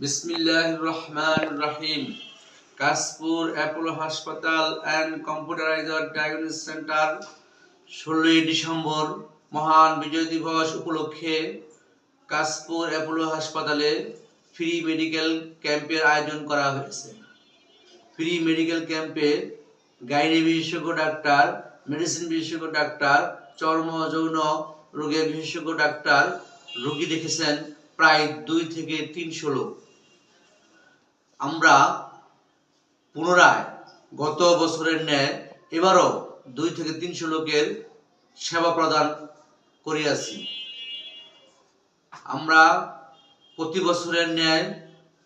বিসমিল্লাহির রহমানির রহিম। কাশপুর অ্যাপোলো হাসপাতাল and computerised diagnostic centre 16 December মহান বিজয় দিবস উপলক্ষে কাশপুর অ্যাপোলো হাসপাতালে ফ্রি মেডিকেল ক্যাম্পের আয়োজন করা হয়েছে। ফ্রি মেডিকেল ক্যাম্পে গাইনি বিশেষজ্ঞ ডাক্তার, মেডিসিন বিশেষজ্ঞ ডাক্তার, চর্ম যৌন রোগের বিশেষজ্ঞ ডাক্তার রোগী দেখেছেন প্রায় 2 থেকে 300 লোক। আমরা পুনরায় গত বছরের ন্যায় এবারও 2 থেকে 300 লোকের সেবা প্রদান করিয়াছি। আমরা প্রতি বছরের ন্যায়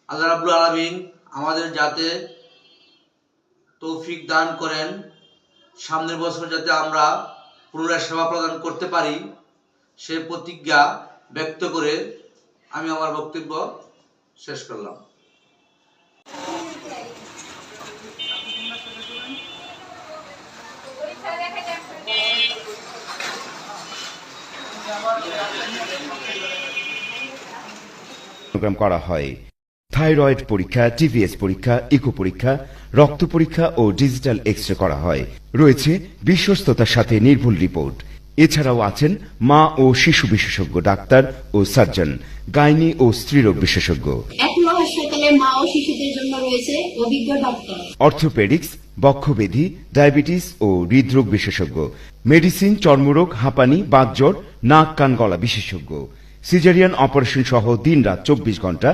আল্লাহ রাব্বুল আলামিন আমাদের যাতে তৌফিক দান করেন, সামনের বছর যাতে আমরা পুনরায় সেবা প্রদান করতে পারি, সে প্রতিজ্ঞা ব্যক্ত করে আমি আমার বক্তব্য শেষ করলাম। প্রোগ্রাম করা হয় থাইরয়েড পরীক্ষা, টিভিএস পরীক্ষা, ইকো পরীক্ষা, রক্ত পরীক্ষা ও ডিজিটাল এক্স-রে করা হয়। রয়েছে বিশ্বস্ততার সাথে নির্ভুল রিপোর্ট। এছাড়াও আছেন মা ও শিশু বিশেষজ্ঞ ডাক্তার ও সার্জন, গাইনি ও স্ত্রীরোগ বিশেষজ্ঞ। অ্যাপোলো হাসপাতালে মা ও শিশুদের জন্য রয়েছে অভিজ্ঞ ডাক্তার, অর্থোপেডিক্স, বক্ষব্যাধি, ডায়াবেটিস ও হৃদরোগ বিশেষজ্ঞ, মেডিসিন, চর্মরোগ, হাঁপানি, বাতজ্বর, নাক কান গলা বিশেষজ্ঞ, সিজারিয়ান অপারেশন সহ দিনরাত 24 ঘন্টা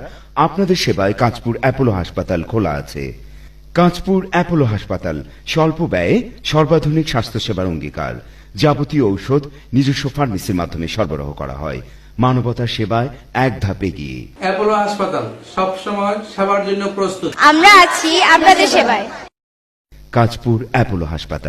আপনাদের সেবায় কাঁচপুর অ্যাপোলো হাসপাতাল খোলা আছে। কাঁচপুর অ্যাপোলো হাসপাতাল স্বল্প ব্যয়ে সর্বাধুনিক স্বাস্থ্যসেবার অঙ্গীকার। যাবতীয় ঔষধ নিজস্ব ফার্মেসির মাধ্যমে সরবরাহ করা হয়। মানবতার সেবায় এক ধাপ এগিয়ে। অ্যাপোলো হাসপাতাল সবসময় সেবার জন্য প্রস্তুত। আমরা আছি আপনাদের সেবায়। কাঁচপুর অ্যাপোলো হাসপাতাল।